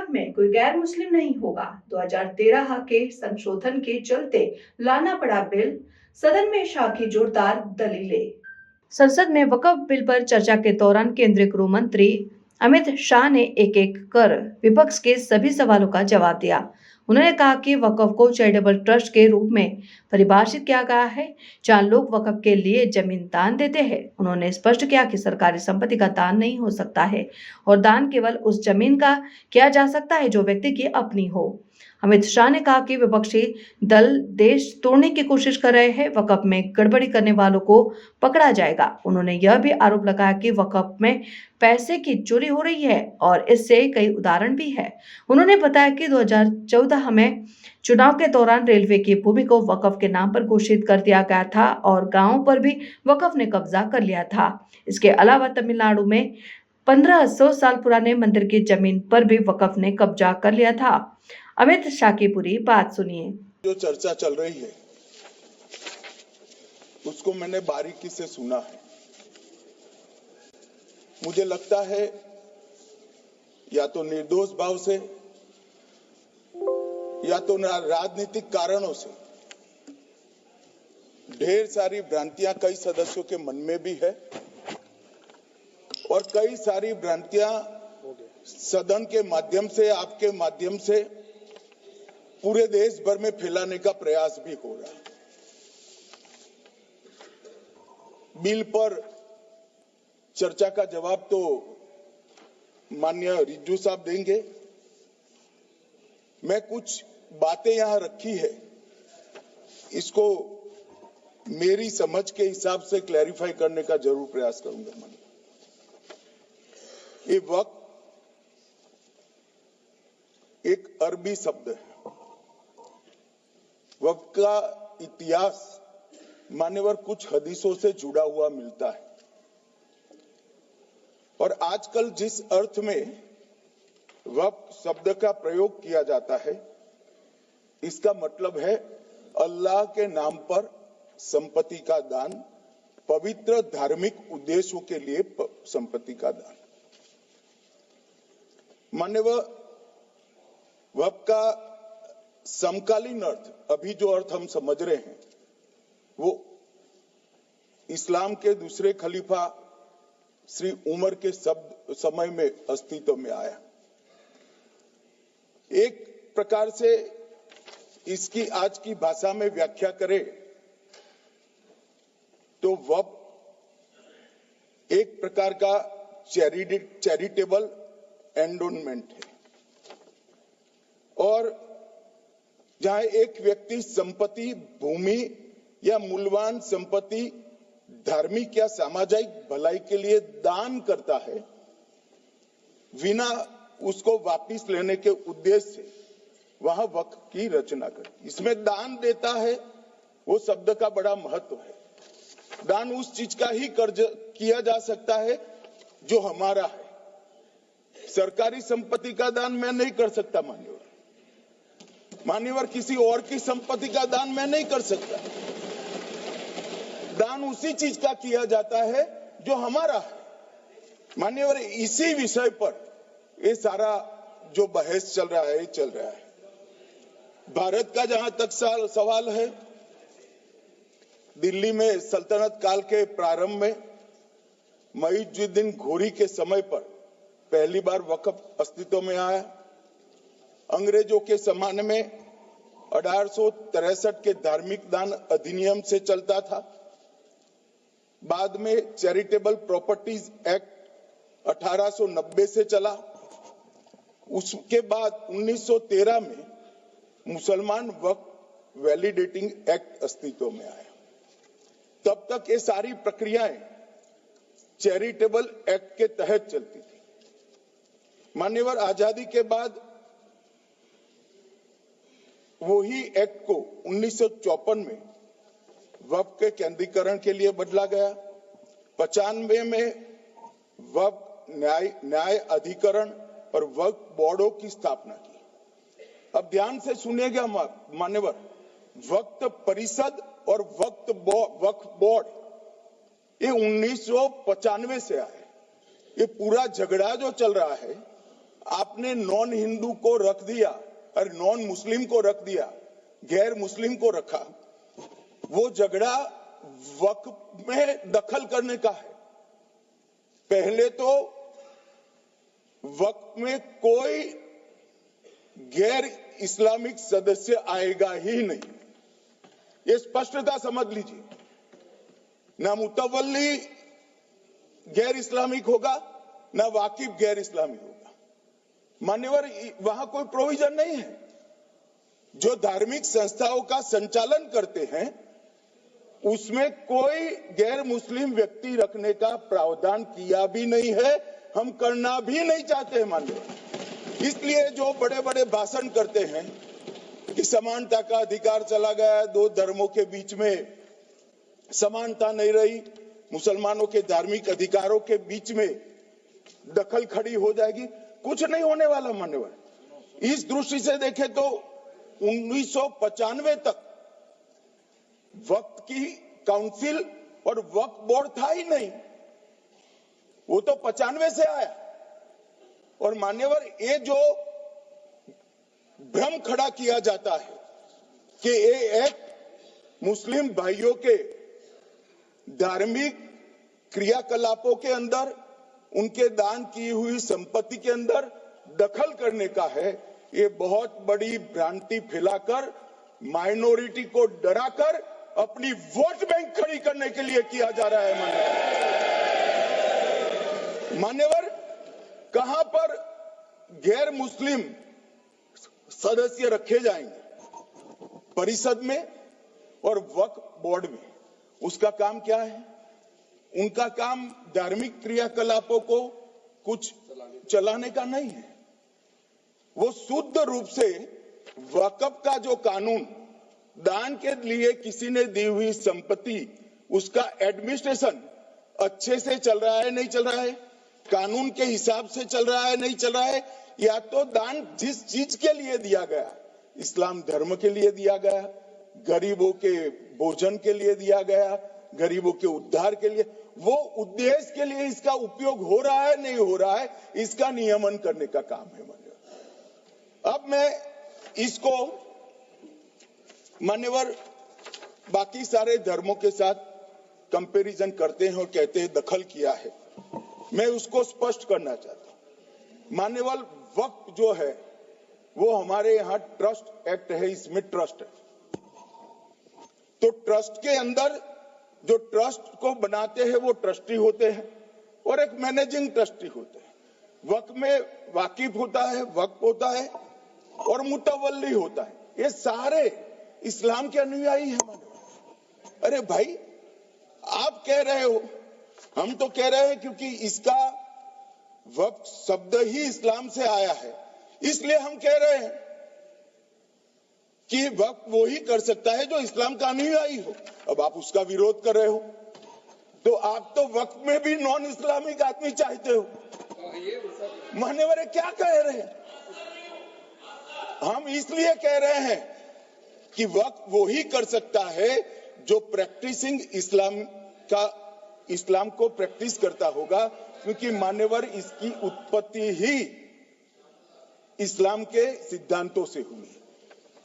में कोई गैर मुस्लिम नहीं होगा। 2013 के संशोधन के चलते लाना पड़ा बिल, सदन में शाह की जोरदार दलीलें। संसद में वक्फ बिल पर चर्चा के दौरान केंद्रीय गृह मंत्री अमित शाह ने एक एक कर विपक्ष के सभी सवालों का जवाब दिया। उन्होंने कहा कि वक्फ को चैरिटेबल ट्रस्ट के रूप में परिभाषित किया गया है, जहां लोग वक्फ के लिए जमीन दान देते हैं। उन्होंने स्पष्ट किया कि सरकारी संपत्ति का दान नहीं हो सकता है और दान केवल उस जमीन का किया जा सकता है जो व्यक्ति की अपनी हो। अमित शाह ने कहा कि विपक्षी दल देश तोड़ने की कोशिश कर रहे हैं, वक्फ में गड़बड़ी करने वालों को पकड़ा जाएगा। उन्होंने यह भी आरोप लगाया कि वक्फ में पैसे की चोरी हो रही है और इससे कई उदाहरण भी है। उन्होंने बताया कि 2014 में चुनाव के दौरान रेलवे की भूमि को वक्फ के नाम पर घोषित कर दिया गया था और गांवों पर भी वक्फ ने कब्जा कर लिया था। इसके अलावा तमिलनाडु में 1500 साल पुराने मंदिर की जमीन पर भी वक्फ ने कब्जा कर लिया था। अमित शाह की पूरी बात सुनिए। जो चर्चा चल रही है उसको मैंने बारीकी से सुना है। मुझे लगता है या तो निर्दोष भाव से या तो राजनीतिक कारणों से ढेर सारी भ्रांतियां कई सदस्यों के मन में भी है और कई सारी भ्रांतियां सदन के माध्यम से, आपके माध्यम से पूरे देश भर में फैलाने का प्रयास भी हो रहा है। बिल पर चर्चा का जवाब तो माननीय रिज्जू साहब देंगे। मैं कुछ बातें यहां रखी है, इसको मेरी समझ के हिसाब से क्लैरिफाई करने का जरूर प्रयास करूंगा। ये वक्त एक अरबी शब्द है। वक्त का इतिहास मान्यवर कुछ हदीसों से जुड़ा हुआ मिलता है और आजकल जिस अर्थ में वक्त शब्द का प्रयोग किया जाता है, इसका मतलब है अल्लाह के नाम पर संपत्ति का दान, पवित्र धार्मिक उद्देश्यों के लिए संपत्ति का दान। मान्यवर वक्त का समकालीन अर्थ, अभी जो अर्थ हम समझ रहे हैं, वो इस्लाम के दूसरे खलीफा श्री उमर के समय में अस्तित्व में आया। एक प्रकार से इसकी आज की भाषा में व्याख्या करें तो वक्फ एक प्रकार का चैरिटेबल एंडोनमेंट है और जहां एक व्यक्ति संपत्ति, भूमि या मूल्यवान संपत्ति धार्मिक या सामाजिक भलाई के लिए दान करता है, बिना उसको वापस लेने के उद्देश्य से वहां वक्फ की रचना कर। इसमें दान देता है, वो शब्द का बड़ा महत्व है। दान उस चीज का ही कर्ज किया जा सकता है जो हमारा है। सरकारी संपत्ति का दान मैं नहीं कर सकता। मान्यवर किसी और की संपत्ति का दान मैं नहीं कर सकता। दान उसी चीज का किया जाता है जो हमारा है। मान्यवर इसी विषय पर ये सारा जो बहस चल रहा है। भारत का जहां तक सवाल है, दिल्ली में सल्तनत काल के प्रारंभ में मुइज़ुद्दीन घोरी के समय पर पहली बार वक्फ अस्तित्व में आया। अंग्रेजों के जमाने में 1863 के धार्मिक दान अधिनियम से चलता था। बाद में चैरिटेबल प्रॉपर्टीज एक्ट 1890 से चला। उसके बाद 1913 में मुसलमान वक्फ वैलिडेटिंग एक्ट अस्तित्व में आया। तब तक ये सारी प्रक्रियाएं चैरिटेबल एक्ट के तहत चलती थी। मान्यवर आजादी के बाद वही एक्ट को 1954 में वक्फ के केंद्रीकरण के लिए बदला गया। 95 में वक्फ न्याय अधिकरण और वक्फ बोर्डों की स्थापना की। अब ध्यान से सुनिएगा मान्यवर, वक्फ परिषद और वक्फ बोर्ड ये 1995 से आए। ये पूरा झगड़ा जो चल रहा है आपने नॉन हिंदू को रख दिया और नॉन मुस्लिम को रख दिया, गैर मुस्लिम को रखा। वो झगड़ा वक्फ में दखल करने का है। पहले तो वक्फ में कोई गैर इस्लामिक सदस्य आएगा ही नहीं, ये स्पष्टता समझ लीजिए। ना मुतवल्ली गैर इस्लामिक होगा, ना वाकिफ गैर इस्लामिक होगा। मान्यवर, वहां कोई प्रोविजन नहीं है। जो धार्मिक संस्थाओं का संचालन करते हैं उसमें कोई गैर मुस्लिम व्यक्ति रखने का प्रावधान किया भी नहीं है, हम करना भी नहीं चाहते हैं मान्यवर। इसलिए जो बड़े बड़े भाषण करते हैं कि समानता का अधिकार चला गया, दो धर्मों के बीच में समानता नहीं रही, मुसलमानों के धार्मिक अधिकारों के बीच में दखल खड़ी हो जाएगी, कुछ नहीं होने वाला मान्यवर। इस दृष्टि से देखें तो 1995 तक वक्फ की काउंसिल और वक्फ बोर्ड था ही नहीं, वो तो 95 से आया। और मान्यवर, ये जो भ्रम खड़ा किया जाता है कि ये एक मुस्लिम भाइयों के धार्मिक क्रियाकलापों के अंदर, उनके दान की हुई संपत्ति के अंदर दखल करने का है, ये बहुत बड़ी भ्रांति फैलाकर माइनॉरिटी को डराकर अपनी वोट बैंक खड़ी करने के लिए किया जा रहा है मान्यवर। कहां पर गैर मुस्लिम सदस्य रखे जाएंगे? परिषद में और वक्फ बोर्ड में। उसका काम क्या है? उनका काम धार्मिक क्रियाकलापों को कुछ चलाने का नहीं है। वो शुद्ध रूप से वक्फ का जो कानून, दान के लिए किसी ने दी हुई संपत्ति, उसका एडमिनिस्ट्रेशन अच्छे से चल रहा है नहीं चल रहा है, कानून के हिसाब से चल रहा है नहीं चल रहा है, या तो दान जिस चीज के लिए दिया गया, इस्लाम धर्म के लिए दिया गया, गरीबों के भोजन के लिए दिया गया, गरीबों के उद्धार के लिए, वो उद्देश्य के लिए इसका उपयोग हो रहा है नहीं हो रहा है, इसका नियमन करने का काम है मान्यवर। अब मैं इसको मान्यवर बाकी सारे धर्मों के साथ कंपैरिजन करते हैं और कहते हैं दखल किया है। मैं उसको स्पष्ट करना चाहता हूं। मान्यवर, वक्फ जो है वो हमारे यहाँ ट्रस्ट एक्ट है, इसमें ट्रस्ट है। तो ट्रस्ट के अंदर जो ट्रस्ट को बनाते हैं वो ट्रस्टी होते हैं और एक मैनेजिंग ट्रस्टी होते हैं। वक्फ में वाकिफ होता है, वक्फ होता है और मुतवल्ली होता है। ये सारे इस्लाम के अनुयायी हैं। अरे भाई, आप कह रहे हो, हम तो कह रहे हैं क्योंकि इसका वक्फ शब्द ही इस्लाम से आया है, इसलिए हम कह रहे हैं कि वक्फ वो ही कर सकता है जो इस्लाम का अनुयायी हो। अब आप उसका विरोध कर रहे हो, तो आप तो वक्फ में भी नॉन इस्लामिक आदमी चाहते हो। मान्यवर, क्या कह रहे हैं? हम इसलिए कह रहे हैं कि वक्फ वो ही कर सकता है जो प्रैक्टिसिंग इस्लाम को प्रैक्टिस करता होगा, क्योंकि मान्यवर इसकी उत्पत्ति ही इस्लाम के सिद्धांतों से हुई है।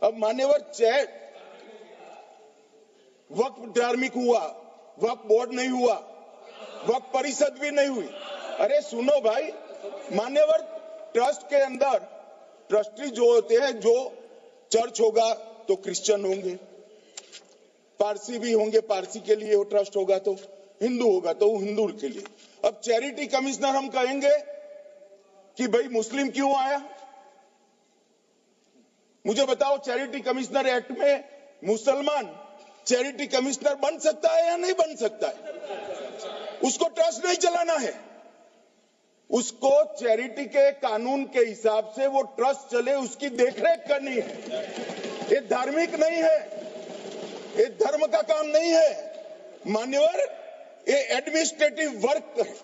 अब मान्यवर, चाहे वक्फ धार्मिक हुआ, वक्फ बोर्ड नहीं हुआ, वक्फ परिषद भी नहीं हुई। अरे सुनो भाई, मान्यवर, ट्रस्ट के अंदर ट्रस्टी जो होते हैं, जो चर्च होगा तो क्रिश्चियन होंगे, पारसी भी होंगे, पारसी के लिए वो ट्रस्ट होगा, तो हिंदू होगा तो हिंदू के लिए। अब चैरिटी कमिश्नर हम कहेंगे कि भाई मुस्लिम क्यों आया? मुझे बताओ, चैरिटी कमिश्नर एक्ट में मुसलमान चैरिटी कमिश्नर बन सकता है या नहीं बन सकता है? उसको ट्रस्ट नहीं चलाना है, उसको चैरिटी के कानून के हिसाब से वो ट्रस्ट चले, उसकी देखरेख करनी है। ये धार्मिक नहीं है, ये धर्म का काम नहीं है मान्यवर, ये एडमिनिस्ट्रेटिव वर्क है।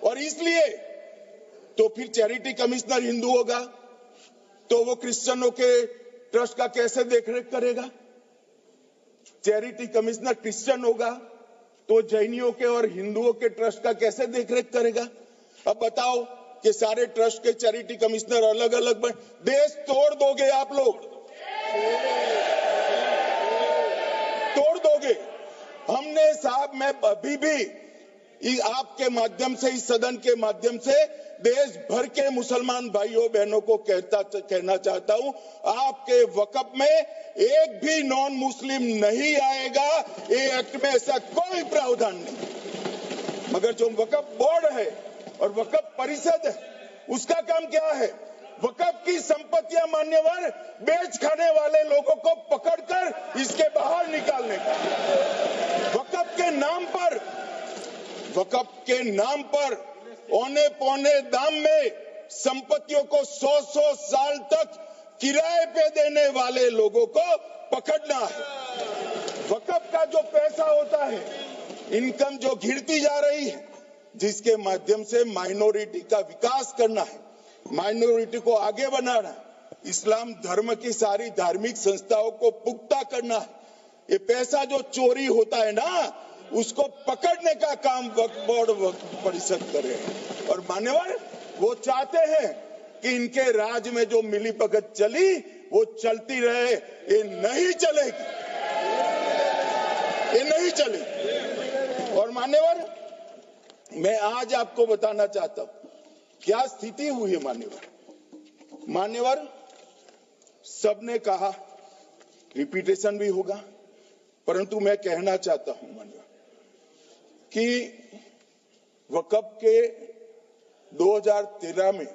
और इसलिए तो फिर चैरिटी कमिश्नर हिंदू होगा तो वो क्रिश्चियनों के ट्रस्ट का कैसे देखरेख करेगा? चैरिटी कमिश्नर क्रिश्चियन होगा तो जैनियों के और हिंदुओं के ट्रस्ट का कैसे देखरेख करेगा? अब बताओ, कि सारे ट्रस्ट के चैरिटी कमिश्नर अलग अलग बन, देश तोड़ दोगे आप लोग, तोड़ दोगे। हमने साहब, मैं अभी भी आपके माध्यम से, इस सदन के माध्यम से देश भर के मुसलमान भाइयों बहनों को कहना चाहता हूं, आपके वक्फ में एक भी नॉन मुस्लिम नहीं आएगा। ये एक्ट में ऐसा कोई प्रावधान नहीं। मगर जो वक्फ बोर्ड है और वक्फ परिषद है, उसका काम क्या है? वक्फ की संपत्तियां मान्यवर बेच खाने वाले लोगों को पकड़कर इसके बाहर निकालने का। वक्फ के नाम पर औने पौने दाम में संपत्तियों को 100 साल तक किराए पे देने वाले लोगों को पकड़ना है। वक्फ का जो पैसा होता है, इनकम जो घिरती जा रही है, जिसके माध्यम से माइनॉरिटी का विकास करना है, माइनॉरिटी को आगे बढ़ाना है, इस्लाम धर्म की सारी धार्मिक संस्थाओं को पुख्ता करना है। ये पैसा जो चोरी होता है ना, उसको पकड़ने का काम वक्फ बोर्ड, वक्फ परिषद करे। और मान्यवर, वो चाहते हैं कि इनके राज में जो मिलीभगत चली वो चलती रहे। ये नहीं चलेगी, ये नहीं चलेगी। और मान्यवर, मैं आज आपको बताना चाहता हूं क्या स्थिति हुई है। मान्यवर, सबने कहा, रिपीटेशन भी होगा, परंतु मैं कहना चाहता हूं मान्यवर कि वक्फ के 2013 में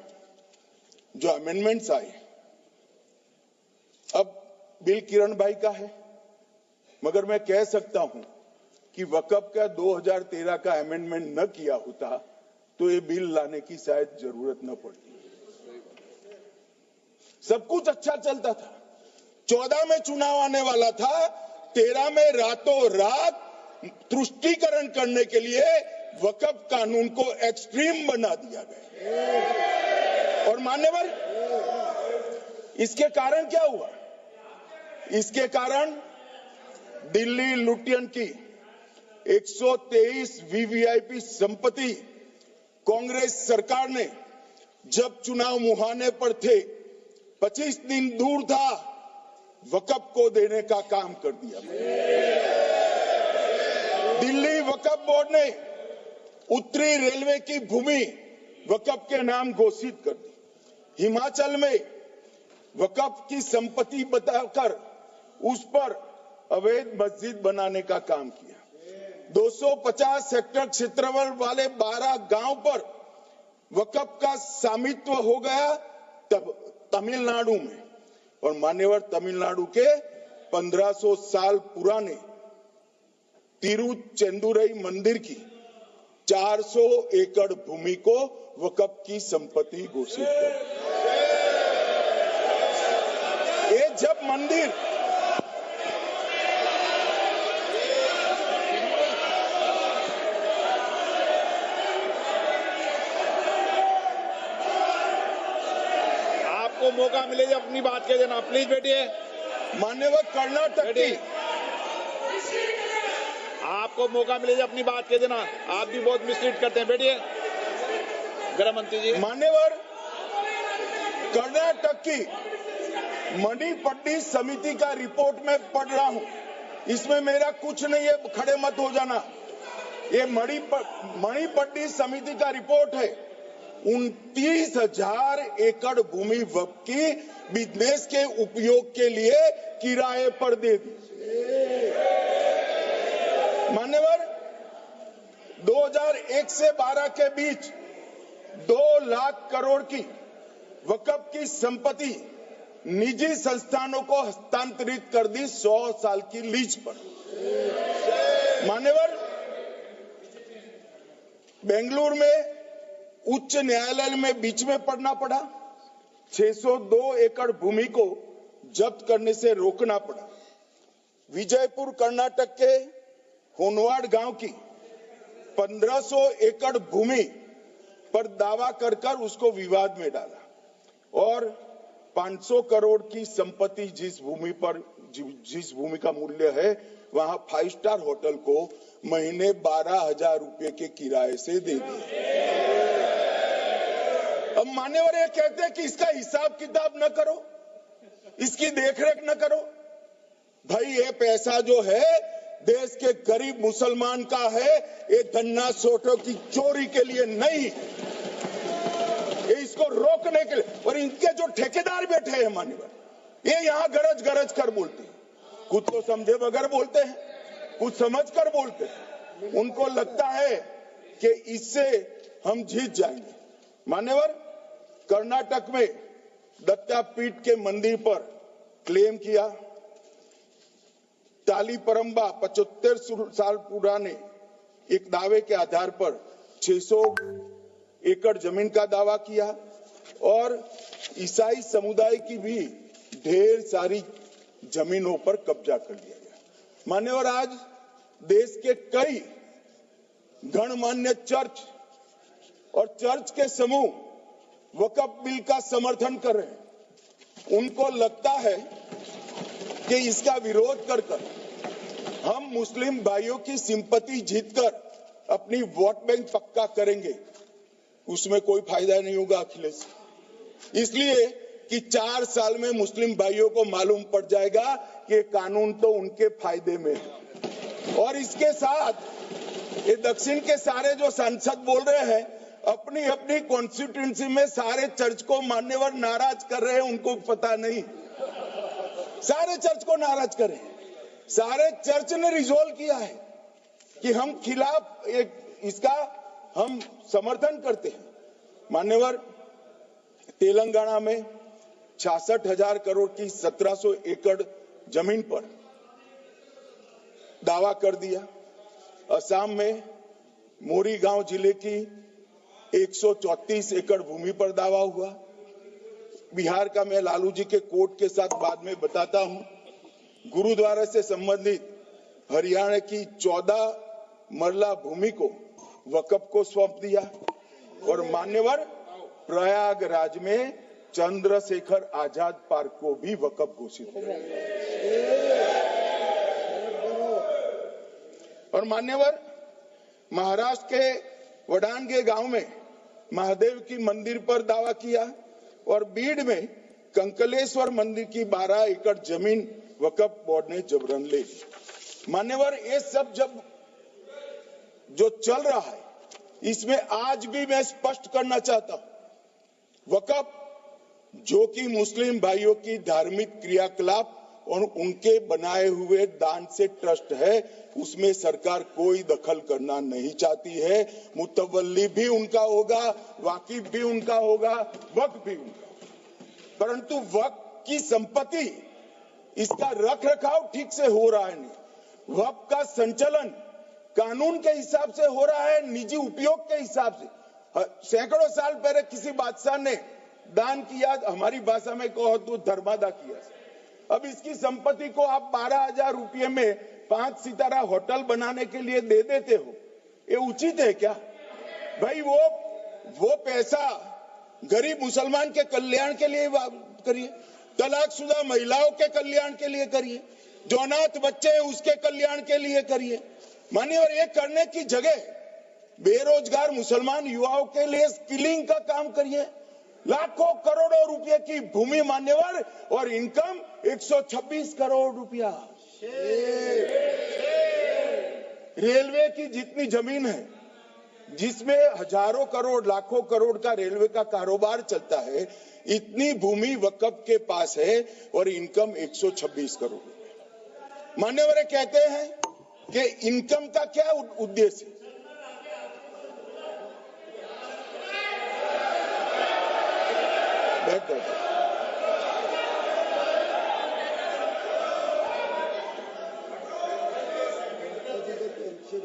जो अमेंडमेंट्स आए, अब बिल किरण भाई का है, मगर मैं कह सकता हूं कि वक्फ का 2013 का अमेंडमेंट न किया होता तो ये बिल लाने की शायद जरूरत न पड़ती। सब कुछ अच्छा चलता था। 14 में चुनाव आने वाला था, 13 में रातों रात तुष्टीकरण करने के लिए वक्फ कानून को एक्सट्रीम बना दिया गया। और मान्यवर, इसके कारण क्या हुआ? इसके कारण दिल्ली लुटियन की 123 वीवीआईपी संपत्ति कांग्रेस सरकार ने जब चुनाव मुहाने पर थे, 25 दिन दूर था, वक्फ को देने का काम कर दिया। दिल्ली वक्फ बोर्ड ने उत्तरी रेलवे की भूमि वक्फ के नाम घोषित कर दी। हिमाचल में वक्फ की संपत्ति बताकर उस पर अवैध मस्जिद बनाने का काम किया। 250 हेक्टेयर क्षेत्रफल वाले 12 गांव पर वक्फ का स्वामित्व हो गया तब तमिलनाडु में। और मान्यवर, तमिलनाडु के 1500 साल पुराने तिरुचेंदुरई मंदिर की 400 एकड़ भूमि को वक्फ की संपत्ति घोषित कर। ये जब मंदिर आपको मौका मिले जब अपनी बात कह देना, प्लीज बैठिए। मान्यवर, कर्नाटक की, आपको मौका मिले जब अपनी बात कह देना। आप भी बहुत मिसलीड करते हैं, बैठिए। गृह मंत्री जी। मान्यवर, कर्नाटक की मणिपट्टी समिति का रिपोर्ट में पढ़ रहा हूं, इसमें मेरा कुछ नहीं है, खड़े मत हो जाना। ये मणिपट्टी समिति का रिपोर्ट है। 29,000 एकड़ भूमि वक्फ की बिजनेस के उपयोग के लिए किराए पर दे दी। मान्यवर, 2001 से 12 के बीच 2 लाख करोड़ की वक्फ की संपत्ति निजी संस्थानों को हस्तांतरित कर दी 100 साल की लीज पर। मान्यवर, बेंगलुरु में उच्च न्यायालय में बीच में पढ़ना पड़ा, 602 एकड़ भूमि को जब्त करने से रोकना पड़ा। विजयपुर कर्नाटक के होनवाड़ गांव की 1500 एकड़ भूमि पर दावा कर उसको विवाद में डाला और 500 करोड़ की संपत्ति जिस भूमि का मूल्य है, वहां 5 स्टार होटल को महीने 12,000 रुपए के किराए से दे दिया। अब मान्यवर ये कहते हैं कि इसका हिसाब किताब न करो, इसकी देखरेख न करो। भाई ये पैसा जो है देश के गरीब मुसलमान का है, ये धन्ना सोटों की चोरी के लिए नहीं, ये इसको रोकने के लिए। और इनके जो ठेकेदार बैठे हैं मान्यवर, ये यहाँ गरज गरज कर बोलते हैं, कुछ तो समझे बगैर बोलते हैं, कुछ समझ कर बोलते हैं। उनको लगता है कि इससे हम जीत जाएंगे। मान्यवर, कर्नाटक में दत्तापीठ के मंदिर पर क्लेम किया, तालीपरंबा 75 साल पुराने एक दावे के आधार पर 600 एकड़ जमीन का दावा किया और ईसाई समुदाय की भी ढेर सारी जमीनों पर कब्जा कर लिया गया। मान्यवर, आज देश के कई गणमान्य चर्च और चर्च के समूह वक्फ बिल का समर्थन कर रहे हैं। उनको लगता है कि इसका विरोध कर हम मुस्लिम भाइयों की सिंपैथी जीतकर अपनी वोट बैंक पक्का करेंगे, उसमें कोई फायदा नहीं होगा अखिलेश। इसलिए कि 4 साल में मुस्लिम भाइयों को मालूम पड़ जाएगा कि कानून तो उनके फायदे में है। और इसके साथ ये दक्षिण के सारे जो सांसद बोल रहे हैं, अपनी अपनी कॉन्स्टिट्यूएंसी में सारे चर्च को मान्यवर नाराज कर रहे हैं, उनको पता नहीं, सारे चर्च को नाराज करें। सारे चर्च ने रिजोल्व किया है कि हम खिलाफ इसका हम समर्थन करते हैं। मान्यवर, तेलंगाना में 66,000 करोड़ की 1700 एकड़ जमीन पर दावा कर दिया। असम में मोरीगांव जिले की 134 एकड़ भूमि पर दावा हुआ। बिहार का मैं लालू जी के कोर्ट के साथ बाद में बताता हूं। गुरुद्वारा से संबंधित हरियाणा की 14 मरला भूमि को वक्फ को सौंप दिया। और मान्यवर, प्रयागराज में चंद्रशेखर आजाद पार्क को भी वक्फ घोषित किया। और मान्यवर, महाराष्ट्र के वडानगे गांव में महादेव की मंदिर पर दावा किया और बीड में कंकलेश्वर मंदिर की 12 एकड़ जमीन वक्फ बोर्ड ने जबरन ले ली। मान्यवर, ये सब जब जो चल रहा है, इसमें आज भी मैं स्पष्ट करना चाहता हूं, वक्फ जो कि मुस्लिम भाइयों की धार्मिक क्रियाकलाप और उनके बनाए हुए दान से ट्रस्ट है, उसमें सरकार कोई दखल करना नहीं चाहती है। मुतवल्ली भी उनका होगा, वाकिफ भी उनका होगा, वक्फ भी उनका। परंतु वक्फ की संपत्ति, इसका रख रखाव ठीक से हो रहा है नहीं। वक्फ का संचालन कानून के हिसाब से हो रहा है, निजी उपयोग के हिसाब से। सैकड़ों साल पहले किसी बादशाह ने दान किया, हमारी भाषा में कहो तो धर्मादा किया। अब इसकी संपत्ति को आप 12,000 रुपये में 5 सितारा होटल बनाने के लिए दे देते हो, ये उचित है क्या? भाई वो पैसा गरीब मुसलमान के कल्याण के लिए करिए, तलाकशुदा महिलाओं के कल्याण के लिए करिए, जो अनाथ बच्चे हैं उसके कल्याण के लिए करिए। मानिए, और ये करने की जगह बेरोजगार मुसलमान युवाओं के लिए स्किलिंग का काम करिए। लाखों करोड़ों रुपए की भूमि मान्यवर और इनकम 126 करोड़ रुपया। रेलवे की जितनी जमीन है, जिसमें हजारों करोड़ लाखों करोड़ का रेलवे का कारोबार चलता है, इतनी भूमि वक्फ के पास है और इनकम 126 करोड़। मान्यवर कहते हैं कि इनकम का क्या उद्देश्य है?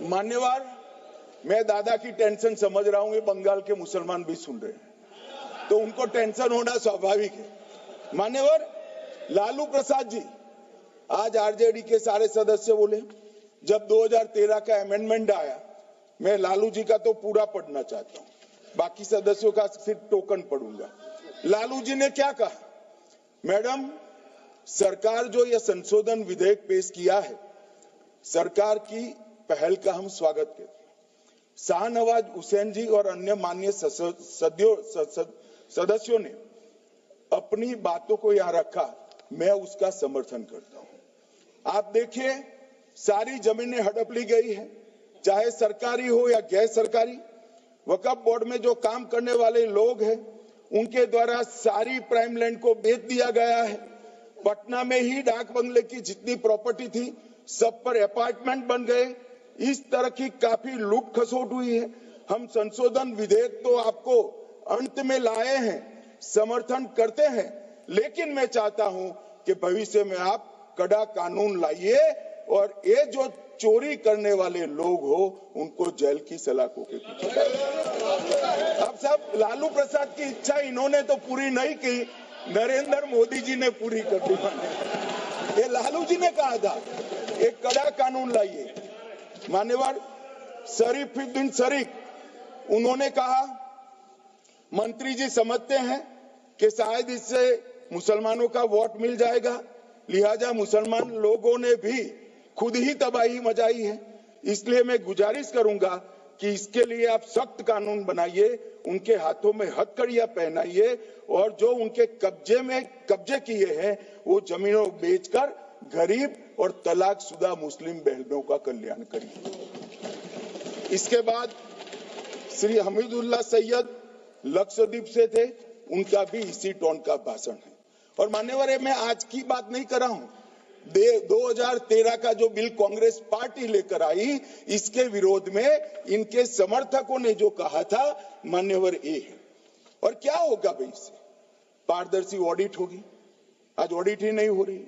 मान्यवर, मैं दादा की टेंशन समझ रहा हूं, ये बंगाल के मुसलमान भी सुन रहे हैं, तो उनको टेंशन होना स्वाभाविक है। मान्यवर, लालू प्रसाद जी, आज आरजेडी के सारे सदस्य बोले, जब 2013 का अमेंडमेंट आया, मैं लालू जी का तो पूरा पढ़ना चाहता हूं, बाकी सदस्यों का सिर्फ टोकन पढ़ूंगा। लालू जी ने क्या कहा? मैडम, सरकार जो यह संशोधन विधेयक पेश किया है, सरकार की पहल का हम स्वागत करते हैं। शाहनवाज हुसैन जी और अन्य माननीय सदस्यों ने अपनी बातों को यहाँ रखा, मैं उसका समर्थन करता हूं। आप देखिए, सारी जमीनें हड़प ली गई है, चाहे सरकारी हो या गैर सरकारी। वक्फ बोर्ड में जो काम करने वाले लोग हैं, उनके द्वारा सारी प्राइम लैंड को बेच दिया गया है। पटना में ही डाक बंगले की जितनी प्रॉपर्टी थी, सब पर अपार्टमेंट बन गए। इस तरह की काफी लूट खसोट हुई है। हम संशोधन विधेयक तो आपको अंत में लाए हैं, समर्थन करते हैं, लेकिन मैं चाहता हूं कि भविष्य में आप कड़ा कानून लाइए और ये जो चोरी करने वाले लोग हो, उनको जेल की सलाखों के पीछे। अब सब लालू प्रसाद की इच्छा इन्होंने तो पूरी नहीं की, नरेंद्र मोदी जी ने पूरी कर दी। ये लालू जी ने कहा था, एक कड़ा कानून लाइए। मान्यवर शरीफुद्दीन शरीफ, उन्होंने कहा, मंत्री जी समझते हैं कि शायद इससे मुसलमानों का वोट मिल जाएगा, लिहाजा मुसलमान लोगों ने भी खुद ही तबाही मचाई है। इसलिए मैं गुजारिश करूंगा कि इसके लिए आप सख्त कानून बनाइए, उनके हाथों में हथकड़ियां पहनाइए और जो उनके कब्जे किए हैं वो जमीनों बेचकर गरीब और तलाकशुदा मुस्लिम बहनों का कल्याण करिए। इसके बाद श्री हमीदुल्लाह सैयद लक्षद्वीप से थे, उनका भी इसी टोन का भाषण है। और मान्यवर, मैं आज की बात नहीं कर रहा हूं, 2013 का जो बिल कांग्रेस पार्टी लेकर आई, इसके विरोध में इनके समर्थकों ने जो कहा था, मान्यवर ये है। और क्या होगा भाई इससे? पारदर्शी ऑडिट होगी। आज ऑडिट ही नहीं हो रही।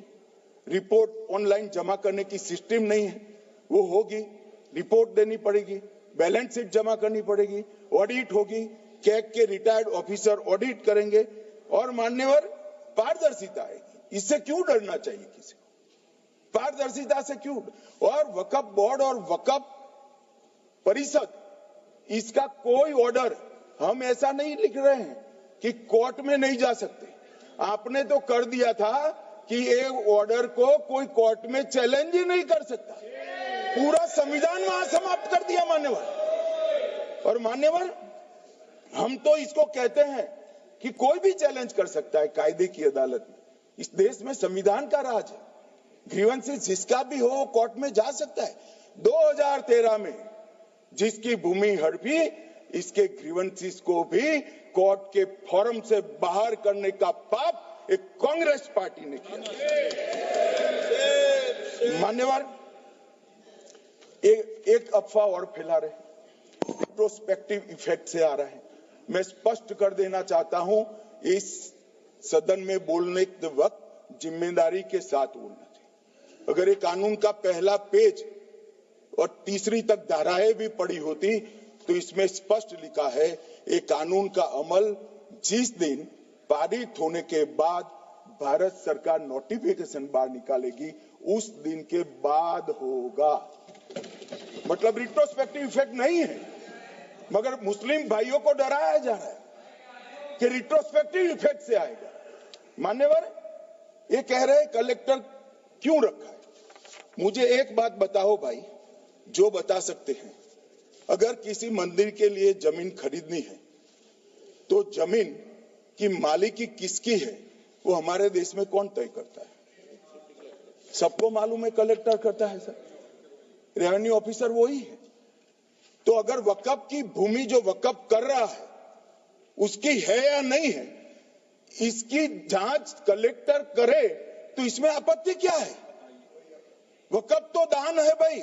रिपोर्ट ऑनलाइन जमा करने की सिस्टम नहीं है, वो होगी। रिपोर्ट देनी पड़ेगी, बैलेंस शीट जमा करनी पड़ेगी, ऑडिट होगी, कैग के रिटायर्ड ऑफिसर ऑडिट करेंगे और मान्यवर पारदर्शिता आएगी। इससे क्यों डरना चाहिए किसी को? पारदर्शिता से क्यों? और वक्फ बोर्ड और वक्फ परिषद, इसका कोई ऑर्डर हम ऐसा नहीं लिख रहे हैं कि कोर्ट में नहीं जा सकते। आपने तो कर दिया था कि ये ऑर्डर को कोई कोर्ट में चैलेंज ही नहीं कर सकता। पूरा संविधान वहां समाप्त कर दिया मान्यवर। और मान्यवर, हम तो इसको कहते हैं कि कोई भी चैलेंज कर सकता है कायदे की अदालत में। इस देश में संविधान का राज है। ग्रीवेंसेस जिसका भी हो कोर्ट में जा सकता है। 2013 में जिसकी भूमि हड़पी, इसके ग्रीवेंसेस को भी कोर्ट के फोरम से बाहर करने का पाप एक कांग्रेस पार्टी ने किया। मान्यवर, एक अफवाह और फैला रहे, रिट्रोस्पेक्टिव इफेक्ट से आ रहा है। मैं स्पष्ट कर देना चाहता हूं, इस सदन में बोलने के वक्त जिम्मेदारी के साथ बोलना चाहिए। अगर ये कानून का पहला पेज और तीसरी तक धाराएं भी पड़ी होती तो इसमें स्पष्ट लिखा है, ये कानून का अमल जिस दिन पारित होने के बाद भारत सरकार नोटिफिकेशन बाहर निकालेगी, उस दिन के बाद होगा। मतलब रिट्रोस्पेक्टिव इफेक्ट नहीं है, मगर मुस्लिम भाइयों को डराया जा रहा है कि रिट्रोस्पेक्टिव इफेक्ट से आएगा। मान्यवर, ये कह रहे कलेक्टर क्यों रखा है? मुझे एक बात बताओ भाई, जो बता सकते हैं। अगर किसी मंदिर के लिए जमीन खरीदनी है तो जमीन की मालिकी किसकी है, वो हमारे देश में कौन तय करता है? सबको मालूम है, कलेक्टर करता है सर, रेवेन्यू ऑफिसर वही है। तो अगर वक्फ की भूमि जो वक्फ कर रहा है उसकी है या नहीं है, इसकी जांच कलेक्टर करे तो इसमें आपत्ति क्या है? वक्फ तो दान है भाई,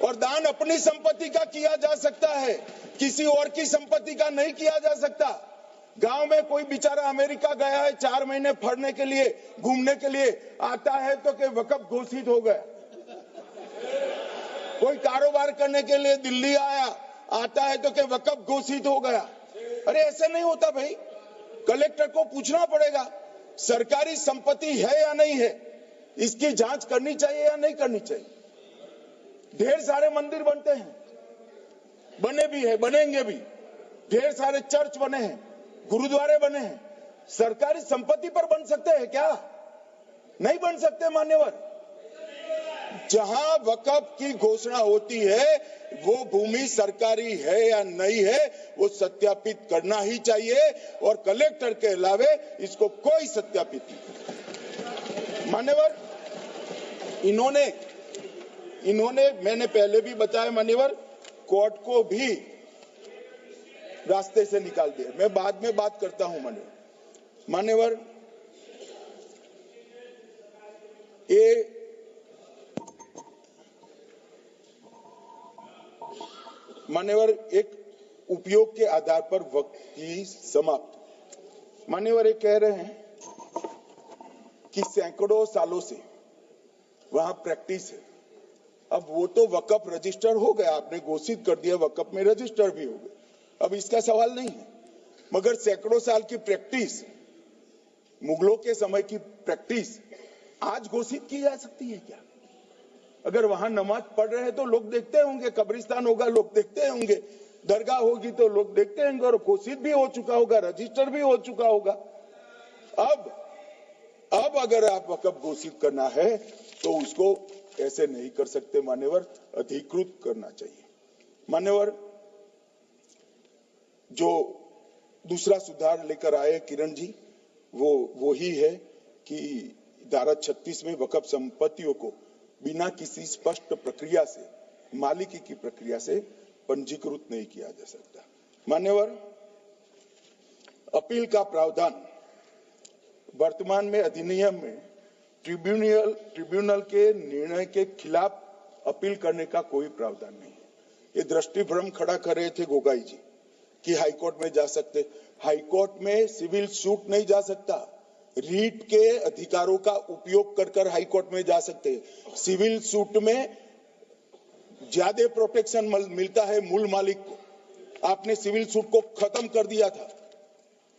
और दान अपनी संपत्ति का किया जा सकता है, किसी और की संपत्ति का नहीं किया जा सकता। गांव में कोई बेचारा अमेरिका गया है 4 महीने पढ़ने के लिए, घूमने के लिए आता है तो कि वक्फ घोषित हो गया। कोई कारोबार करने के लिए दिल्ली आता है तो कि वक्फ घोषित हो गया। अरे ऐसा नहीं होता भाई, कलेक्टर को पूछना पड़ेगा सरकारी संपत्ति है या नहीं है, इसकी जांच करनी चाहिए या नहीं करनी चाहिए। ढेर सारे मंदिर बनते हैं, बने भी है, बनेंगे भी। ढेर सारे चर्च बने हैं, गुरुद्वारे बने हैं, सरकारी संपत्ति पर बन सकते हैं क्या? नहीं बन सकते मान्यवर। जहां वक्फ की घोषणा होती है वो भूमि सरकारी है या नहीं है वो सत्यापित करना ही चाहिए और कलेक्टर के अलावे इसको कोई सत्यापित नहीं। मान्यवर, इन्होंने मैंने पहले भी बताया मान्यवर, कोर्ट को भी रास्ते से निकाल दिया। मैं बाद में बात करता हूं मान्यवर, ये मान्यवर एक उपयोग के आधार पर वक्त की समाप्त। मान्यवर ये कह रहे हैं कि सैकड़ों सालों से वहां प्रैक्टिस है। अब वो तो वक्फ रजिस्टर हो गया, आपने घोषित कर दिया, वक्फ में रजिस्टर भी हो गया, अब इसका सवाल नहीं है। मगर सैकड़ों साल की प्रैक्टिस, मुगलों के समय की प्रैक्टिस आज घोषित की जा सकती है क्या? अगर वहां नमाज पढ़ रहे हैं तो लोग देखते होंगे, कब्रिस्तान होगा लोग देखते होंगे, दरगाह होगी तो लोग देखते होंगे, और घोषित भी हो चुका होगा, रजिस्टर भी हो चुका होगा। अब अगर आप वक्फ घोषित करना है तो उसको ऐसे नहीं कर सकते मान्यवर, अधिकृत करना चाहिए। मान्यवर, जो दूसरा सुधार लेकर आए किरण जी, वो ही है कि धारा 36 में वक्फ संपत्तियों को बिना किसी स्पष्ट प्रक्रिया से, मालिकी की प्रक्रिया से पंजीकृत नहीं किया जा सकता। मान्यवर, अपील का प्रावधान वर्तमान में अधिनियम में ट्रिब्यूनल के निर्णय के खिलाफ अपील करने का कोई प्रावधान नहीं है। ये दृष्टिभ्रम खड़ा कर रहे थे गोगाई जी कि हाईकोर्ट में जा सकते। हाईकोर्ट में सिविल सूट नहीं जा सकता, रीट के अधिकारों का उपयोग कर हाईकोर्ट में जा सकते हैं। सिविल सूट में ज्यादा प्रोटेक्शन मिलता है मूल मालिक को, आपने सिविल सूट को खत्म कर दिया था।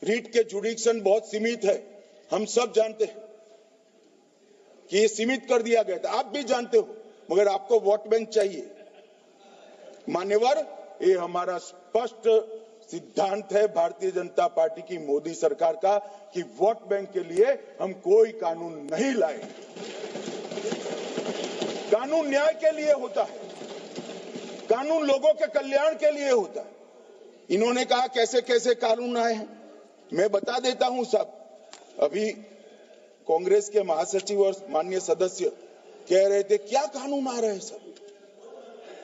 रीट के जुडिक्शन बहुत सीमित है, हम सब जानते हैं कि ये सीमित कर दिया गया था, आप भी जानते हो, मगर आपको वोट बैंक चाहिए। मान्यवर, ये हमारा स्पष्ट सिद्धांत है भारतीय जनता पार्टी की, मोदी सरकार का, कि वोट बैंक के लिए हम कोई कानून नहीं लाए। कानून न्याय के लिए होता है, कानून लोगों के कल्याण के लिए होता है। इन्होंने कहा कैसे कैसे कानून आए हैं, मैं बता देता हूं सब। अभी कांग्रेस के महासचिव और माननीय सदस्य कह रहे थे क्या कानून आ रहे हैं, सब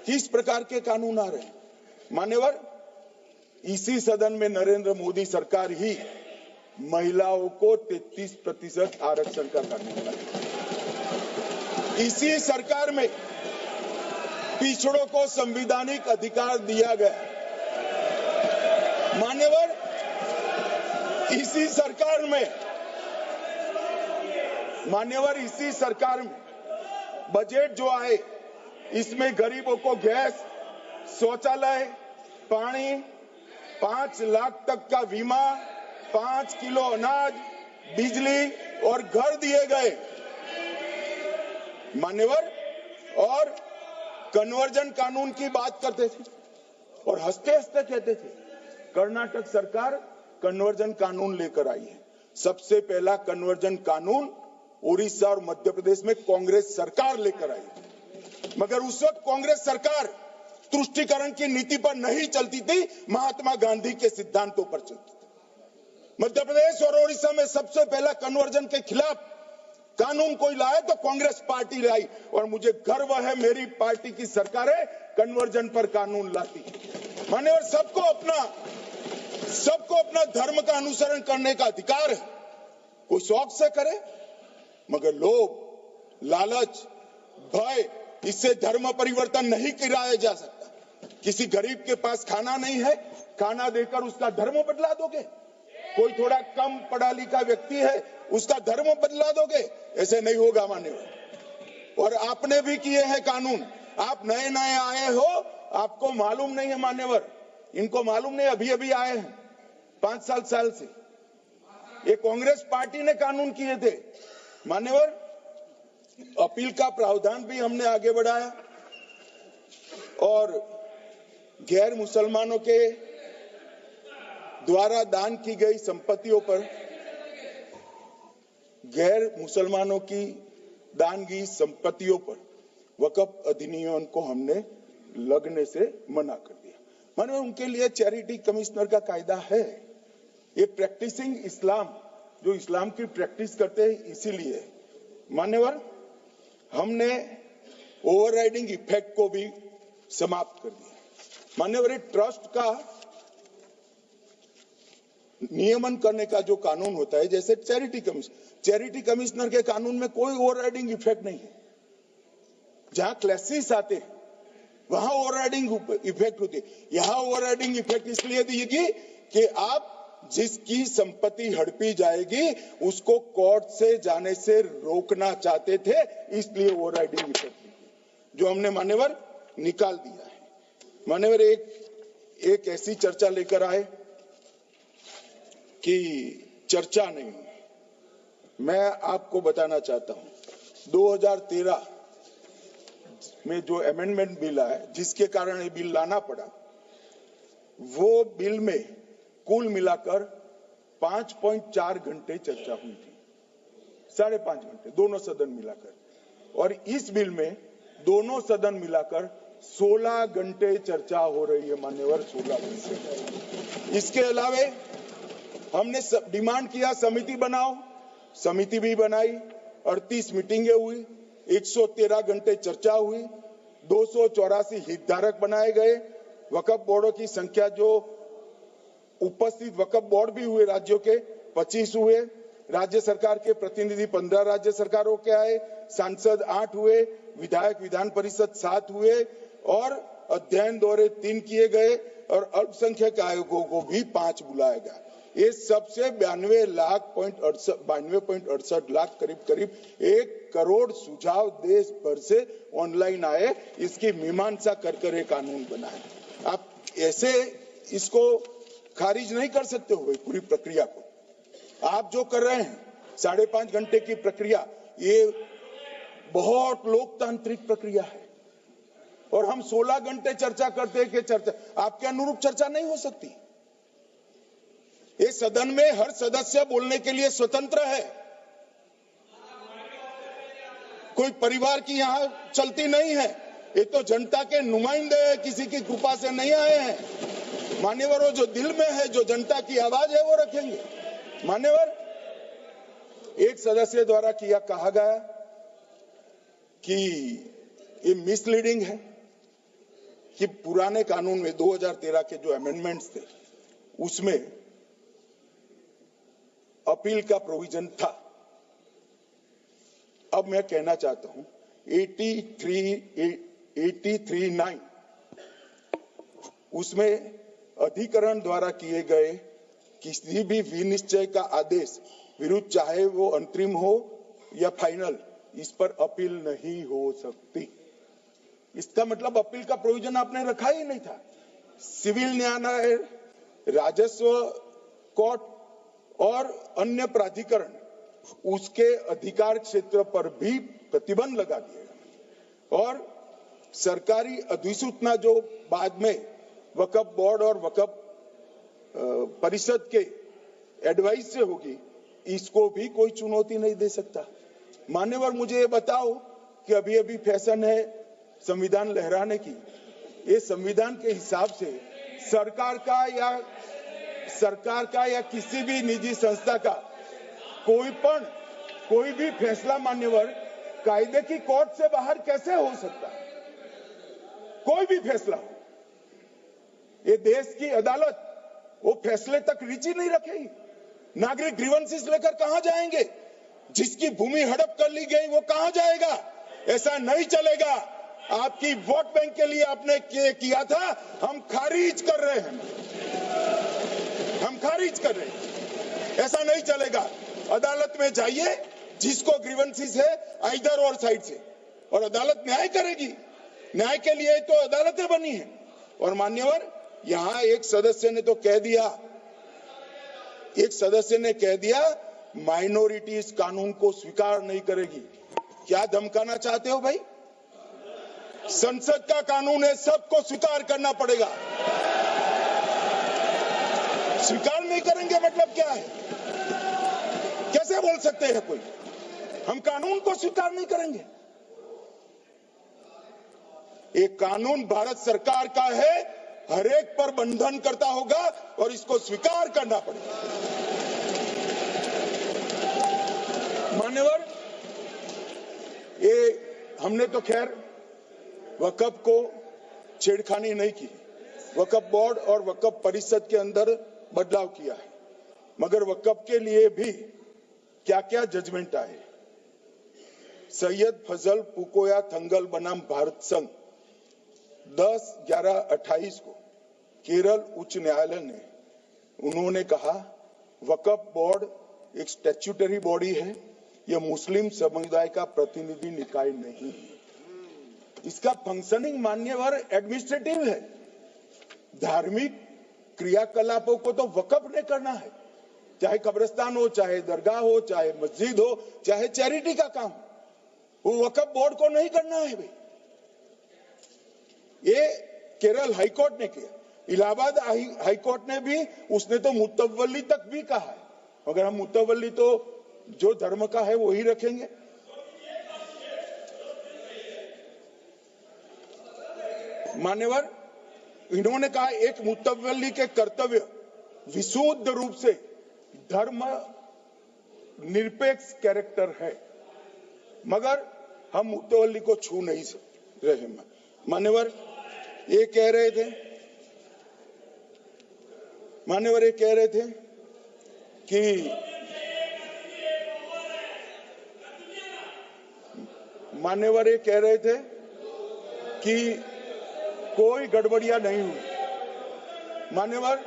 किस प्रकार के कानून आ रहे हैं। मान्यवर, इसी सदन में नरेंद्र मोदी सरकार ही महिलाओं को 33% आरक्षण का कानून लाए। इसी सरकार में पिछड़ों को संवैधानिक अधिकार दिया गया। मान्यवर, इसी सरकार में बजट जो आए, इसमें गरीबों को गैस, शौचालय, पानी, 5 लाख तक का बीमा, 5 किलो अनाज, बिजली और घर दिए गए। मान्यवर, और कन्वर्जन कानून की बात करते थे और हंसते हंसते कहते थे कर्नाटक सरकार कन्वर्जन कानून लेकर आई है। सबसे पहला कन्वर्जन कानून उड़ीसा और मध्य प्रदेश में कांग्रेस सरकार लेकर आई, मगर उस वक्त कांग्रेस सरकार तुष्टीकरण की नीति पर नहीं चलती थी, महात्मा गांधी के सिद्धांतों पर चलती थी। मध्य प्रदेश और उड़ीसा में सबसे पहला कन्वर्जन के खिलाफ कानून कोई लाया तो कांग्रेस पार्टी लाई, और मुझे गर्व है मेरी पार्टी की सरकारें कन्वर्जन पर कानून लाती। मान्यवर, सबको अपना धर्म का अनुसरण करने का अधिकार है, कोई शौक से करे, मगर लोभ, लालच, भय, इससे धर्म परिवर्तन नहीं कराया जा सकता। किसी गरीब के पास खाना नहीं है, खाना देकर उसका धर्म बदला दोगे? कोई थोड़ा कम पढ़ा लिखा व्यक्ति है, उसका धर्म बदला दोगे? ऐसे नहीं होगा मान्यवर। और आपने भी किए हैं कानून, आप नए नए आए हो, आपको मालूम नहीं है मान्यवर, इनको मालूम नहीं, अभी अभी आए हैं 5 साल से। ये कांग्रेस पार्टी ने कानून किए थे मान्यवर। अपील का प्रावधान भी हमने आगे बढ़ाया, और गैर मुसलमानों के द्वारा दान की गई संपत्तियों पर, गैर मुसलमानों की दान की संपत्तियों पर वक्फ अधिनियम को हमने लगने से मना कर दिया। माने उनके लिए चैरिटी कमिश्नर का कायदा है। ये प्रैक्टिसिंग इस्लाम, जो इस्लाम की प्रैक्टिस करते हैं, इसीलिए मान्यवर हमने ओवरराइडिंग इफेक्ट को भी समाप्त कर दिया। मान्यवर ट्रस्ट का नियमन करने का जो कानून होता है, जैसे चैरिटी कमिश्नर के कानून में कोई ओवरराइडिंग इफेक्ट नहीं है। जहां क्लासेस आते हैं वहां ओवरराइडिंग इफेक्ट होती है। यहां ओवरराइडिंग इफेक्ट इसलिए देगी कि आप जिसकी संपत्ति हड़पी जाएगी उसको कोर्ट से जाने से रोकना चाहते थे, इसलिए ओवरराइडिंग इफेक्ट जो हमने मान्यवर निकाल दिया है। मान्यवर एक ऐसी चर्चा लेकर आए कि चर्चा नहीं। मैं आपको बताना चाहता हूं 2013 में जो अमेंडमेंट बिल आया, जिसके कारण ये बिल लाना पड़ा, वो बिल में कुल मिलाकर 5.4 घंटे चर्चा हुई थी, 5.5 घंटे दोनों सदन मिलाकर। और इस बिल में दोनों सदन मिलाकर 16 घंटे चर्चा हो रही है मान्यवर, 16 घंटे। इसके अलावे हमने डिमांड किया समिति बनाओ, समिति भी बनाई, 38 मीटिंगें हुई, 113 घंटे चर्चा हुई, 284 हितधारक बनाए गए। वक्फ बोर्डों की संख्या जो उपस्थित वक्फ बोर्ड भी हुए राज्यों के 25 हुए, राज्य सरकार के प्रतिनिधि 15 राज्य सरकारों के आए, सांसद 8 हुए, विधायक विधान परिषद 7 हुए और अध्ययन दौरे 3 किए गए और अल्पसंख्यक आयोगों को भी 5 बुलाया गया। ये सबसे 92.68 लाख करीब 1 करोड़ सुझाव देश भर से ऑनलाइन आए। इसकी मीमांसा कर ये कानून बना है। आप ऐसे इसको खारिज नहीं कर सकते हो भाई, पूरी प्रक्रिया को। आप जो कर रहे हैं 5.5 घंटे की प्रक्रिया, ये बहुत लोकतांत्रिक प्रक्रिया है और हम 16 घंटे चर्चा करते हैं कि चर्चा आपके अनुरूप चर्चा नहीं हो सकती। ये सदन में हर सदस्य बोलने के लिए स्वतंत्र है, कोई परिवार की यहां चलती नहीं है। ये तो जनता के नुमाइंदे हैं, किसी की कृपा से नहीं आए हैं। मान्यवर जो दिल में है, जो जनता की आवाज है, वो रखेंगे। मान्यवर एक सदस्य द्वारा कहा गया कि ये मिसलीडिंग है कि पुराने कानून में 2013 के जो अमेंडमेंट्स थे उसमें अपील का प्रोविजन था। अब मैं कहना चाहता हूं 83(9) उसमें अधिकरण द्वारा किए गए किसी भी विनिश्चय का आदेश विरुद्ध, चाहे वो अंतरिम हो या फाइनल, इस पर अपील नहीं हो सकती। इसका मतलब अपील का प्रोविजन आपने रखा ही नहीं था। सिविल न्यायालय, राजस्व कोर्ट और अन्य प्राधिकरण उसके अधिकार क्षेत्र पर भी प्रतिबंध लगा दिया और सरकारी अधिसूचना जो बाद में वक्फ बोर्ड और वक्फ परिषद के एडवाइस से होगी, इसको भी कोई चुनौती नहीं दे सकता। मान्यवर मुझे ये बताओ कि अभी फैशन है संविधान लहराने की, ये संविधान के हिसाब से सरकार का या किसी भी निजी संस्था का कोई भी फैसला मान्यवर कायदे की कोर्ट से बाहर कैसे हो सकता है? कोई भी फैसला हो, ये देश की अदालत वो फैसले तक रुचि नहीं रखेगी। नागरिक ग्रीवेंसेस लेकर कहां जाएंगे? जिसकी भूमि हड़प कर ली गई वो कहां जाएगा? ऐसा नहीं चलेगा। आपकी वोट बैंक के लिए आपने किया था, हम खारिज कर रहे हैं, ऐसा नहीं चलेगा। अदालत में जाइए, जिसको ग्रीवेंसेस है इधर और साइड से, और अदालत न्याय करेगी। न्याय के लिए तो अदालतें बनी है। और मान्यवर यहां एक सदस्य ने कह दिया माइनॉरिटी इस कानून को स्वीकार नहीं करेगी। क्या धमकाना चाहते हो भाई? संसद का कानून है, सबको स्वीकार करना पड़ेगा। स्वीकार नहीं करेंगे मतलब क्या है? कैसे बोल सकते हैं कोई हम कानून को स्वीकार नहीं करेंगे? ये कानून भारत सरकार का है, हर एक पर बंधन करता होगा और इसको स्वीकार करना पड़ेगा। मान्यवर, ये हमने तो खैर वक्फ को छेड़खानी नहीं की, वक्फ बोर्ड और वक्फ परिषद के अंदर बदलाव किया है, मगर वक्फ के लिए भी क्या क्या जजमेंट आए। सैयद फजल पुकोया थंगल बनाम भारत संघ 10/11/28 को केरल उच्च न्यायालय ने उन्होंने कहा वक्फ बोर्ड एक स्टैट्यूटरी बॉडी है, यह मुस्लिम समुदाय का प्रतिनिधि निकाय नहीं है। इसका फंक्शनिंग मान्यवर एडमिनिस्ट्रेटिव है। धार्मिक क्रियाकलापों को तो वक्फ ने करना है, चाहे कब्रिस्तान हो, चाहे दरगाह हो, चाहे मस्जिद हो, चाहे चैरिटी का काम, वो वक्फ बोर्ड को नहीं करना है भाई। ये केरल हाईकोर्ट ने किया, इलाहाबाद हाईकोर्ट ने भी, उसने तो मुतवल्ली तक भी कहा है, मगर हम मुतवल्ली तो जो धर्म का है वही रखेंगे। मान्यवर, इन्होंने कहा एक मुतवल्ली के कर्तव्य विशुद्ध रूप से धर्म निरपेक्ष कैरेक्टर है, मगर हम मुतवल्ली को छू नहीं रहे। मान्यवर ये कह रहे थे कि मान्यवर ये कह रहे थे कि कोई गड़बड़ियां नहीं हुई। मान्यवर,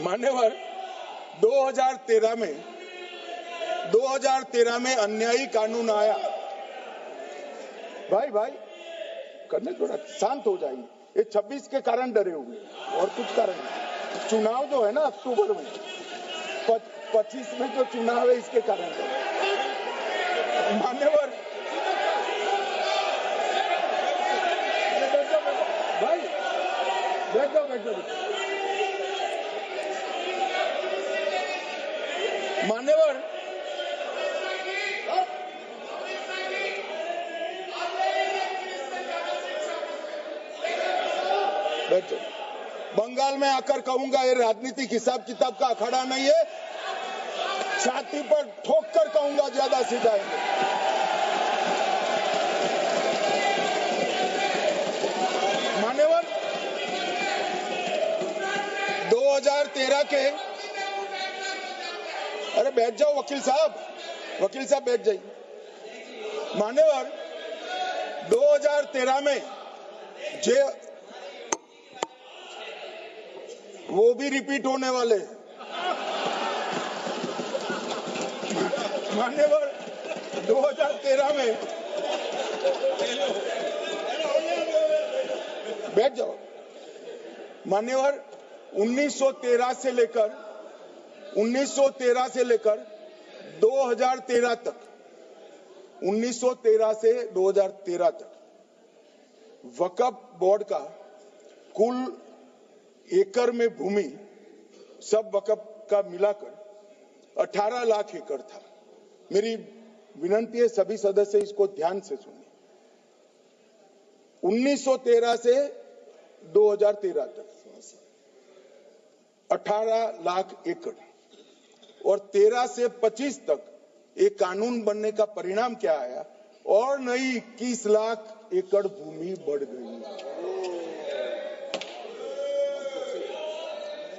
मान्यवर 2013 में अन्यायी कानून आया। भाई करने थोड़ा शांत हो जाइए। ये 26 के कारण डरे हुए और कुछ कारण नहीं। चुनाव जो है ना अक्टूबर में, 25 में जो चुनाव है इसके कारण मान्यवर भाई बैठ जाओ। मान्यवर बंगाल में आकर कहूंगा ये राजनीतिक हिसाब किताब का अखाड़ा नहीं है, छाती पर ठोक कर कहूंगा ज्यादा सिखाएंगे। मान्यवर 2013 के, अरे बैठ जाओ वकील साहब बैठ जाइए। मान्यवर 2013 में जे वो भी रिपीट होने वाले हैं। मान्यवर 2013 में बैठ जाओ। मान्यवर 1913 से लेकर 2013 तक 1913 से 2013 तक वक्फ बोर्ड का कुल एकड़ में भूमि सब वक्फ का मिलाकर 18 लाख एकड़ था। मेरी विनंती है सभी सदस्य इसको ध्यान से सुनिए। 1913 से 2013 तक 18 लाख एकड़ और 13 से 25 तक एक कानून बनने का परिणाम क्या आया, और नई 21 लाख एकड़ भूमि बढ़ गई।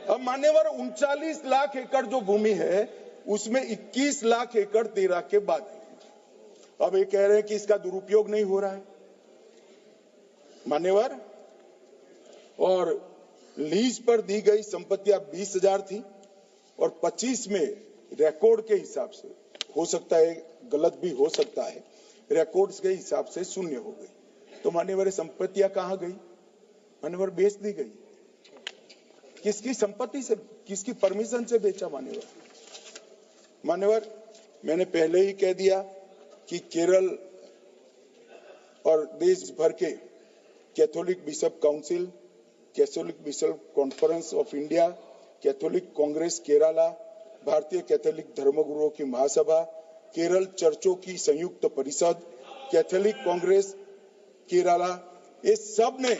अब मान्यवर 39 लाख एकड़ जो भूमि है उसमें 21 लाख एकड़ 13 के बाद है। अब ये कह रहे हैं कि इसका दुरुपयोग नहीं हो रहा है मान्यवर। और लीज पर दी गई संपत्तियां 20,000 थी और 25 में रिकॉर्ड के हिसाब से, हो सकता है गलत भी हो सकता है, रिकॉर्ड्स के हिसाब से शून्य हो गई। तो मान्यवर संपत्तियां कहां गई? मान्यवर बेच दी गई। किसकी संपत्ति से, किसकी परमिशन से बेचा? मान्यवर मैंने पहले ही कह दिया कि केरल और देश भर के Catholic bishop council, Catholic bishop conference of India, Catholic Congress Kerala, भारतीय कैथोलिक धर्मगुरुओं की महासभा, केरल चर्चों की संयुक्त परिषद, कैथोलिक कांग्रेस केरला, ये सब ने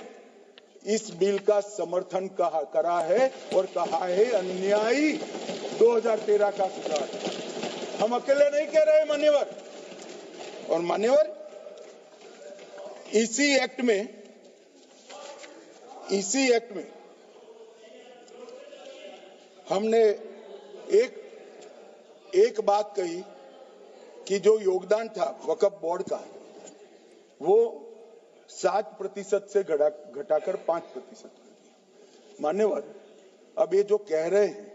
इस बिल का समर्थन करा है और कहा है अन्यायी 2013 का सुधार। हम अकेले नहीं कह रहे मान्यवर। और मान्यवर, इसी एक्ट में हमने एक बात कही कि जो योगदान था वक्फ बोर्ड का वो 7% से घटाकर 5% कर दिया। मान्यवर, अब ये जो कह रहे हैं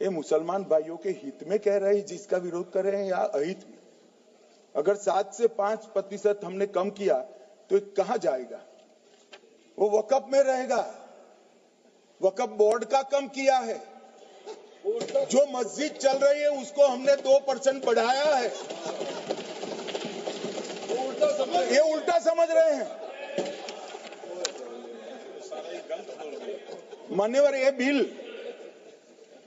ये मुसलमान भाइयों के हित में कह रहे हैं जिसका विरोध कर रहे हैं या अहित में? अगर 7 से 5% हमने कम किया तो कहां जाएगा? वो वक्फ में रहेगा। वक्फ बोर्ड का कम किया है। जो मस्जिद चल रही है उसको हमने 2% बढ़ाया है। ये उल्टा समझ रहे हैं मान्यवर। ये बिल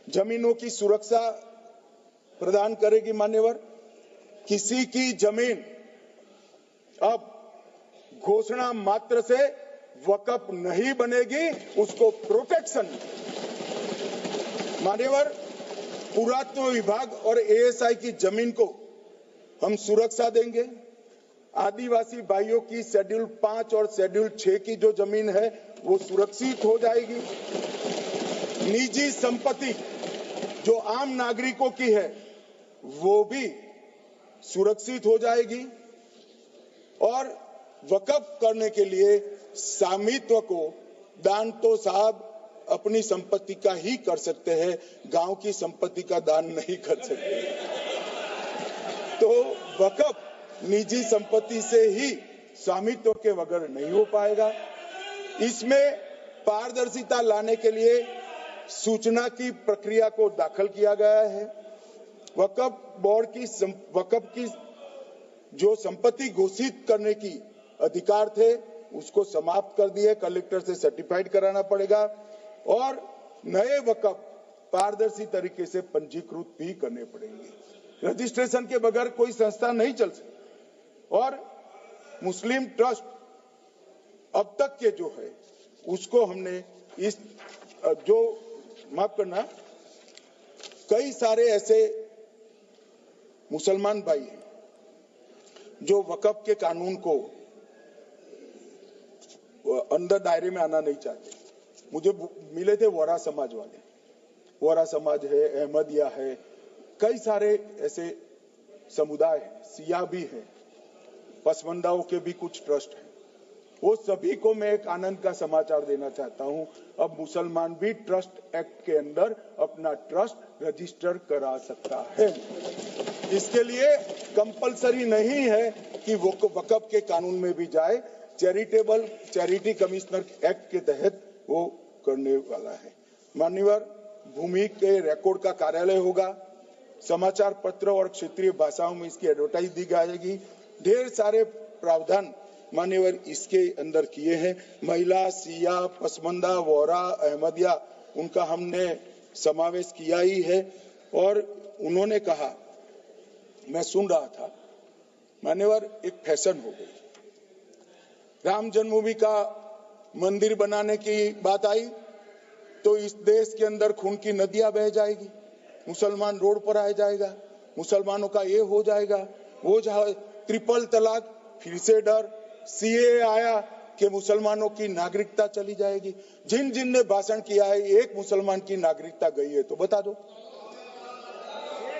जमीनों की सुरक्षा प्रदान करेगी मान्यवर। किसी की जमीन अब घोषणा मात्र से वक्फ नहीं बनेगी, उसको प्रोटेक्शन मान्यवर। पुरातत्व विभाग और एएसआई की जमीन को हम सुरक्षा देंगे। आदिवासी भाइयों की शेड्यूल 5 और शेड्यूल 6 की जो जमीन है वो सुरक्षित हो जाएगी। निजी संपत्ति जो आम नागरिकों की है वो भी सुरक्षित हो जाएगी। और वक्फ करने के लिए स्वामित्व को दान तो साहब अपनी संपत्ति का ही कर सकते हैं, गांव की संपत्ति का दान नहीं कर सकते। तो वक्फ निजी संपत्ति से ही स्वामित्व के बगैर नहीं हो पाएगा। इसमें पारदर्शिता लाने के लिए सूचना की प्रक्रिया को दाखिल किया गया है। वक्फ बोर्ड की वक्फ की जो संपत्ति घोषित करने की अधिकार थे उसको समाप्त कर दिए। कलेक्टर से सर्टिफाइड कराना पड़ेगा और नए वक्फ पारदर्शी तरीके से पंजीकृत भी करने पड़ेंगे। रजिस्ट्रेशन के बगैर कोई संस्था नहीं चल सकती। और मुस्लिम ट्रस्ट अब तक के जो है उसको हमने इस जो माफ करना, कई सारे ऐसे मुसलमान भाई हैं जो वक्फ के कानून को अंदर दायरे में आना नहीं चाहते। मुझे मिले थे वोरा समाज वाले, वोरा समाज है, अहमदिया है, कई सारे ऐसे समुदाय हैं, सिया भी है, पसमंदाओं के भी कुछ ट्रस्ट है। वो सभी को मैं एक आनंद का समाचार देना चाहता हूं, अब मुसलमान भी ट्रस्ट एक्ट के अंदर अपना ट्रस्ट रजिस्टर करा सकता है। इसके लिए कंपलसरी नहीं है कि वो वक्फ के कानून में भी जाए, चैरिटी कमिश्नर एक्ट के तहत वो करने वाला है। मान्यवर, भूमि के रिकॉर्ड का कार्यालय होगा, समाचार पत्र और क्षेत्रीय भाषाओं में इसकी एडवर्टाइज दी जाएगी। ढेर सारे प्रावधान मान्यवर इसके अंदर किए हैं। महिला, सिया, पसमंदा, वोरा, अहमदिया, उनका हमने समावेश किया ही है। और उन्होंने कहा, मैं सुन रहा था मान्यवर, एक फैशन हो गई, राम जन्मभूमि का मंदिर बनाने की बात आई तो इस देश के अंदर खून की नदियां बह जाएगी, मुसलमान रोड पर आ जाएगा, मुसलमानों का ये हो जाएगा, वो ट्रिपल तलाक, फिर से डर, सीए आया कि मुसलमानों की नागरिकता चली जाएगी। जिन जिन ने भाषण किया है, एक मुसलमान की नागरिकता गई है तो बता दो।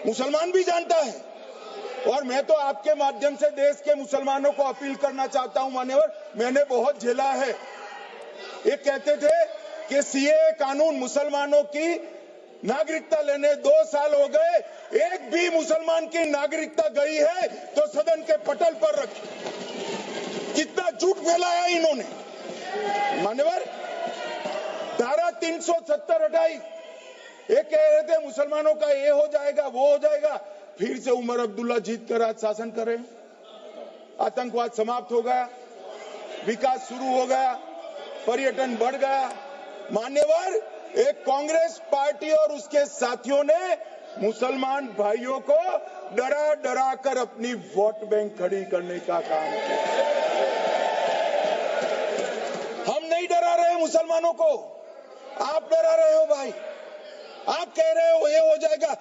मुसलमान भी जानता है। और मैं तो आपके माध्यम से देश के मुसलमानों को अपील करना चाहता हूं मान्यवर, मैंने बहुत झेला है। ये कहते थे कि सीए कानून मुसलमानों की नागरिकता लेने 2 साल हो गए, एक भी मुसलमान की नागरिकता गई है तो सदन के पटल पर रखी। कितना झूठ फैलाया इन्होंने। मान्यवर, धारा 370 हटाई, ये कह रहे थे मुसलमानों का ये हो जाएगा, वो हो जाएगा, फिर से उमर अब्दुल्ला जीत कर आज शासन करे। आतंकवाद समाप्त हो गया, विकास शुरू हो गया, पर्यटन बढ़ गया। मान्यवर, एक कांग्रेस पार्टी और उसके साथियों ने मुसलमान भाइयों को डरा डरा कर अपनी वोट बैंक खड़ी करने का काम किया। हम नहीं डरा रहे मुसलमानों को, आप डरा रहे हो भाई। आप कह रहे हो ये हो जाएगा।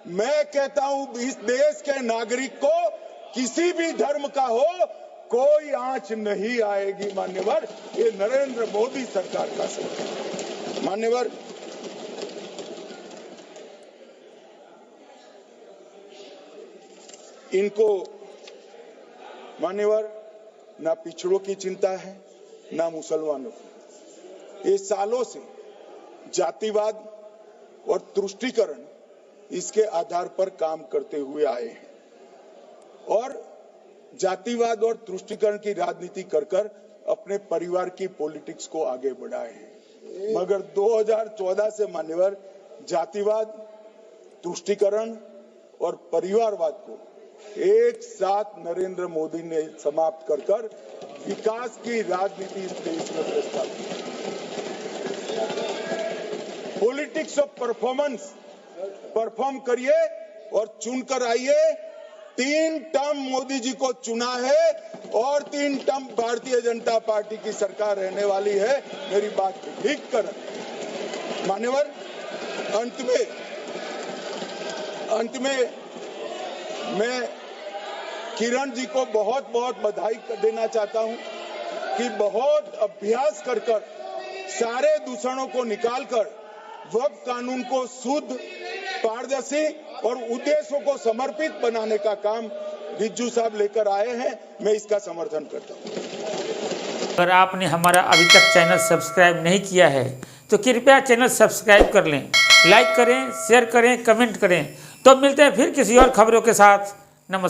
मैं कहता हूं इस देश के नागरिक को किसी भी धर्म का हो कोई आंच नहीं आएगी मान्यवर। ये नरेंद्र मोदी सरकार का सरकार मान्यवर। इनको मान्यवर ना पिछड़ों की चिंता है ना मुसलमानों की। ये सालों से जातिवाद और तुष्टीकरण इसके आधार पर काम करते हुए आए हैं और जातिवाद और तुष्टीकरण की राजनीति कर कर अपने परिवार की पॉलिटिक्स को आगे बढ़ाए हैं। मगर 2014 से मान्यवर जातिवाद, तुष्टीकरण और परिवारवाद को एक साथ नरेंद्र मोदी ने समाप्त कर कर विकास की राजनीति इस देश में प्रस्तावित की। पॉलिटिक्स ऑफ परफॉर्मेंस परफॉर्म करिए और चुनकर आइए। 3 टर्म मोदी जी को चुना है और 3 टर्म भारतीय जनता पार्टी की सरकार रहने वाली है। मेरी बात ठीक कर मान्यवर। अंत में मैं किरण जी को बहुत बहुत बधाई देना चाहता हूं कि बहुत अभ्यास कर सारे दूषणों को निकालकर वक्फ कानून को शुद्ध, पारदर्शी और उद्देश्यों को समर्पित बनाने का काम रिज्जू साहब लेकर आए हैं। मैं इसका समर्थन करता हूं। अगर आपने हमारा अभी तक चैनल सब्सक्राइब नहीं किया है तो कृपया चैनल सब्सक्राइब कर लें, लाइक करें, शेयर करें, कमेंट करें। तो मिलते हैं फिर किसी और खबरों के साथ। नमस्कार।